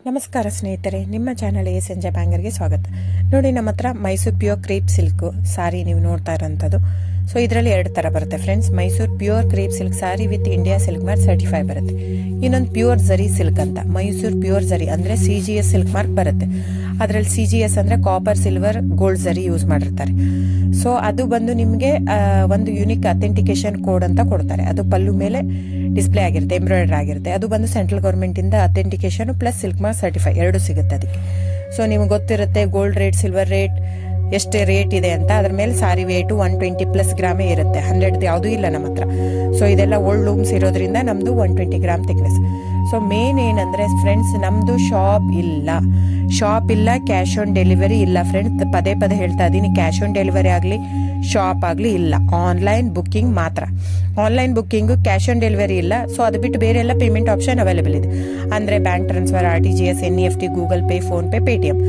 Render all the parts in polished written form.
ನಮಸ್ಕಾರ ಸ್ನೇಹಿತರೆ, ನಿಮ್ಮ ಚಾನಲ್ ಸಂಜೆ ಬ್ಯಾಂಗರ್ಗೆ ಸ್ವಾಗತ. ನೋಡಿ, ನಮ್ಮ ಹತ್ರ ಮೈಸೂರು ಪ್ಯೂರ್ ಕ್ರೇಪ್ ಸಿಲ್ಕ್ ಸಾರಿ ನೀವು ನೋಡ್ತಾ ಇರೋಂಥದ್ದು. ಸೊ ಇದರಲ್ಲಿ ಎರಡು ಥರ ಬರುತ್ತೆ friends. Mysuru pure crepe silk sorry with India silk mark certify ಬರುತ್ತೆ. ಇನ್ನೊಂದು ಪ್ಯೂರ್ ಝರಿ ಸಿಲ್ಕ್ ಅಂತ, ಮೈಸೂರು ಪ್ಯೂರ್ ಝರಿ ಅಂದರೆ CGS ಸಿಲ್ಕ್ ಮಾರ್ಕ್ ಬರುತ್ತೆ. ಅದರಲ್ಲಿ CGS ಅಂದರೆ ಕಾಪರ್, ಸಿಲ್ವರ್, ಗೋಲ್ಡ್ ಝರಿ ಯೂಸ್ ಮಾಡಿರ್ತಾರೆ. ಸೊ ಅದು ಬಂದು ನಿಮಗೆ ಒಂದು ಯೂನಿಕ್ ಅಥೆಂಟಿಕೇಶನ್ ಕೋಡ್ ಅಂತ ಕೊಡ್ತಾರೆ. ಅದು ಪಲ್ಲು ಮೇಲೆ ಡಿಸ್ಪ್ಲೇ ಆಗಿರುತ್ತೆ, ಎಂಬ್ರಾಯ್ಡರ್ ಆಗಿರುತ್ತೆ. ಅದು ಬಂದು ಸೆಂಟ್ರಲ್ ಗೌರ್ಮೆಂಟಿಂದ authentication plus silk mark certify ಎರಡು ಸಿಗುತ್ತೆ ಅದಕ್ಕೆ. ಸೊ ನಿಮ್ಗೆ ಗೊತ್ತಿರುತ್ತೆ ಗೋಲ್ಡ್ ರೇಟ್, ಸಿಲ್ವರ್ ರೇಟ್ ಎಷ್ಟೇ ರೇಟ್ ಇದೆ ಅಂತ. ಅದ್ರ ಮೇಲೆ ಸಾರಿ ವೇಟು 120+ ಗ್ರಾಮೇ ಇರುತ್ತೆ, 100 ಯಾವುದೂ ಇಲ್ಲ ನಮ್ಮ ಹತ್ರ. ಸೊ ಇದೆಲ್ಲ ಓಲ್ಡ್ ಲೂಮ್ಸ್ ಇರೋದ್ರಿಂದ ನಮ್ಮದು 120 ಗ್ರಾಮ್ ಥಿಕ್ನೆಸ್. ಸೊ ಮೇನ್ ಏನಂದರೆ ಫ್ರೆಂಡ್ಸ್, ನಮ್ಮದು ಶಾಪ್ ಇಲ್ಲ, ಕ್ಯಾಶ್ ಆನ್ ಡೆಲಿವರಿ ಇಲ್ಲ ಫ್ರೆಂಡ್ಸ್. ಪದೇ ಪದೇ ಹೇಳ್ತಾ ಇದ್ದೀನಿ, ಕ್ಯಾಶ್ ಆನ್ ಡೆಲಿವರಿ ಆಗಲಿ ಶಾಪ್ ಆಗಲಿ ಇಲ್ಲ, ಆನ್ಲೈನ್ ಬುಕ್ಕಿಂಗ್ ಮಾತ್ರ. Online booking, cash on delivery ಇಲ್ಲ. ಸೊ ಅದು ಬಿಟ್ಟು ಬೇರೆ ಎಲ್ಲ ಪೇಮೆಂಟ್ ಆಪ್ಷನ್ ಅವೈಲೇಬಲ್ ಇದೆ. ಅಂದರೆ bank transfer, RTGS, NEFT, Google pay, PhonePe, Paytm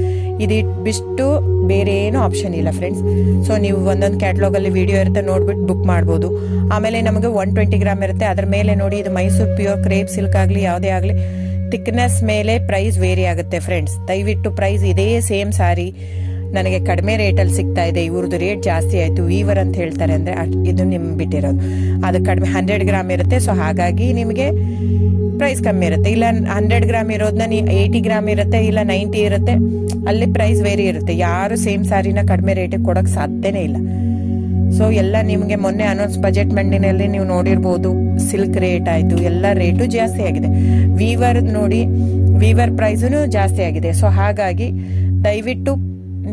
ಇದು ಬಿಟ್ಟು ಬೇರೆ ಏನೂ ಆಪ್ಷನ್ ಇಲ್ಲ ಫ್ರೆಂಡ್ಸ್. ಸೊ ನೀವು ಒಂದೊಂದು ಕ್ಯಾಟ್ಲಾಗಲ್ಲಿ ವಿಡಿಯೋ ಇರುತ್ತೆ, ನೋಡ್ಬಿಟ್ಟು ಬುಕ್ ಮಾಡ್ಬೋದು. ಆಮೇಲೆ ನಮಗೆ 120 ಗ್ರಾಮ್ ಇರುತ್ತೆ. ಅದ್ರ ಮೇಲೆ ನೋಡಿ, ಇದು ಮೈಸೂರು ಪ್ಯೂರ್ ಕ್ರೇಪ್ ಸಿಲ್ಕ್ ಆಗಲಿ ಯಾವುದೇ ಆಗಲಿ ಥಿಕ್ನೆಸ್ ಮೇಲೆ ಪ್ರೈಸ್ ವೇರಿ ಆಗುತ್ತೆ ಫ್ರೆಂಡ್ಸ್. ದಯವಿಟ್ಟು ಪ್ರೈಸ್ ಇದೇ ಸೇಮ್ ಸಾರಿ ನನಗೆ ಕಡಿಮೆ ರೇಟಲ್ಲಿ ಸಿಗ್ತಾ ಇದೆ, ಇವ್ರದ್ದು ರೇಟ್ ಜಾಸ್ತಿ ಆಯಿತು ವೀವರ್ ಅಂತ ಹೇಳ್ತಾರೆ ಅಂದರೆ ಇದು ನಿಮ್ಗೆ ಬಿಟ್ಟಿರೋದು. ಅದು ಕಡಿಮೆ 100 ಗ್ರಾಮ್ ಇರುತ್ತೆ. ಸೊ ಹಾಗಾಗಿ ನಿಮಗೆ ಪ್ರೈಸ್ ಕಮ್ಮಿ ಇರುತ್ತೆ. ಇಲ್ಲ 100 ಗ್ರಾಮ್ ಇರೋದನ್ನ 80 ಗ್ರಾಮ್ ಇರುತ್ತೆ, ಇಲ್ಲ 90 ಇರುತ್ತೆ, ಅಲ್ಲಿ ಪ್ರೈಸ್ ವೇರಿ ಇರುತ್ತೆ. ಯಾರು ಸೇಮ್ ಸಾರಿನ ಕಡಿಮೆ ರೇಟಿಗೆ ಕೊಡೋಕ್ಕೆ ಸಾಧ್ಯನೇ ಇಲ್ಲ. ಸೊ ಎಲ್ಲ ನಿಮಗೆ ಮೊನ್ನೆ ಅನೌನ್ಸ್ ಬಜೆಟ್ ಮಂಡಿನಲ್ಲಿ ನೀವು ನೋಡಿರ್ಬೋದು, ಸಿಲ್ಕ್ ರೇಟ್ ಆಯಿತು, ಎಲ್ಲ ರೇಟು ಜಾಸ್ತಿ ಆಗಿದೆ. ವೀವರ್ ನೋಡಿ, ವೀವರ್ ಪ್ರೈಸೂ ಜಾಸ್ತಿ ಆಗಿದೆ. ಸೊ ಹಾಗಾಗಿ ದಯವಿಟ್ಟು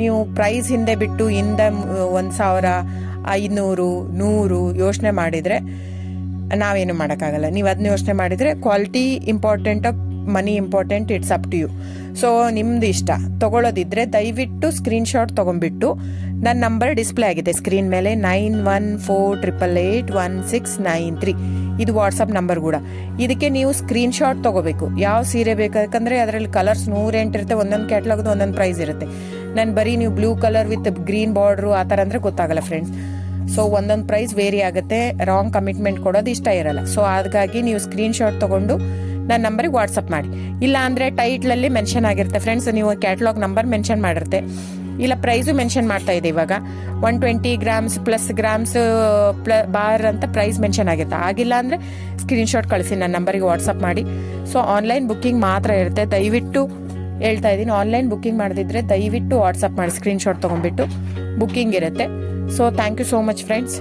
ನೀವು ಪ್ರೈಸ್ ಹಿಂದೆ ಬಿಟ್ಟು 1,500, 100 ಯೋಚನೆ ಮಾಡಿದರೆ ನಾವೇನು ಮಾಡೋಕ್ಕಾಗಲ್ಲ. ನೀವು ಅದನ್ನ ಯೋಚನೆ ಮಾಡಿದರೆ quality important, money important, it's up to you. So ನಿಮ್ದು ಇಷ್ಟ. ತೊಗೊಳ್ಳೋದಿದ್ರೆ ದಯವಿಟ್ಟು ಸ್ಕ್ರೀನ್ಶಾಟ್ ತೊಗೊಂಡ್ಬಿಟ್ಟು, ನನ್ನ ನಂಬರ್ ಡಿಸ್ಪ್ಲೇ ಆಗಿದೆ ಸ್ಕ್ರೀನ್ ಮೇಲೆ, 9148881693. ಇದು ವಾಟ್ಸಪ್ ನಂಬರ್ ಕೂಡ. ಇದಕ್ಕೆ ನೀವು ಸ್ಕ್ರೀನ್ಶಾಟ್ ತೊಗೋಬೇಕು. ಯಾವ ಸೀರೆ ಬೇಕಂದ್ರೆ ಅದರಲ್ಲಿ ಕಲರ್ಸ್ 108 ಇರುತ್ತೆ, ಒಂದೊಂದು ಕ್ಯಾಟ್ಲಾಗ್ದು ಒಂದೊಂದು ಪ್ರೈಸ್ ಇರುತ್ತೆ. ನಾನು ಬರೀ ನೀವು blue colour with green border ಆ ಥರ ಅಂದರೆ ಗೊತ್ತಾಗಲ್ಲ ಫ್ರೆಂಡ್ಸ್. ಸೊ ಒಂದೊಂದು ಪ್ರೈಸ್ ವೇರಿ ಆಗುತ್ತೆ, ರಾಂಗ್ ಕಮಿಟ್ಮೆಂಟ್ ಕೊಡೋದು ಇಷ್ಟ ಇರಲ್ಲ. ಸೊ ಹಾಗಾಗಿ ನೀವು ಸ್ಕ್ರೀನ್ಶಾಟ್ ತೊಗೊಂಡು ನನ್ನ ನಂಬರಿಗೆ ವಾಟ್ಸಪ್ ಮಾಡಿ. ಇಲ್ಲ ಅಂದರೆ ಟೈಟ್ಲಲ್ಲಿ ಮೆನ್ಷನ್ ಆಗಿರುತ್ತೆ ಫ್ರೆಂಡ್ಸ್, ನೀವು ಕ್ಯಾಟ್ಲಾಗ್ ನಂಬರ್ ಮೆನ್ಷನ್ ಮಾಡಿರುತ್ತೆ, ಇಲ್ಲ ಪ್ರೈಸು ಮೆನ್ಷನ್ ಮಾಡ್ತಾ ಇದೆ. ಇವಾಗ 120 ಗ್ರಾಮ್ಸ್ ಪ್ಲಸ್ ಗ್ರಾಮ್ಸ್ ಬಾರ್ ಅಂತ ಪ್ರೈಸ್ ಮೆನ್ಷನ್ ಆಗಿರುತ್ತೆ. ಆಗಿಲ್ಲ ಅಂದರೆ ಸ್ಕ್ರೀನ್ಶಾಟ್ ಕಳಿಸಿ, ನನ್ನ ನಂಬರಿಗೆ ವಾಟ್ಸಪ್ ಮಾಡಿ. ಸೊ ಆನ್ಲೈನ್ ಬುಕ್ಕಿಂಗ್ ಮಾತ್ರ ಇರುತ್ತೆ. ದಯವಿಟ್ಟು ಹೇಳ್ತಾ ಇದ್ದೀನಿ, ಆನ್ಲೈನ್ ಬುಕ್ಕಿಂಗ್ ಮಾಡದಿದ್ರೆ ದಯವಿಟ್ಟು ವಾಟ್ಸಪ್ ಮಾಡಿ, ಸ್ಕ್ರೀನ್ಶಾಟ್ ತೊಗೊಂಡ್ಬಿಟ್ಟು ಬುಕ್ಕಿಂಗ್ ಇರುತ್ತೆ. So thank you so much friends.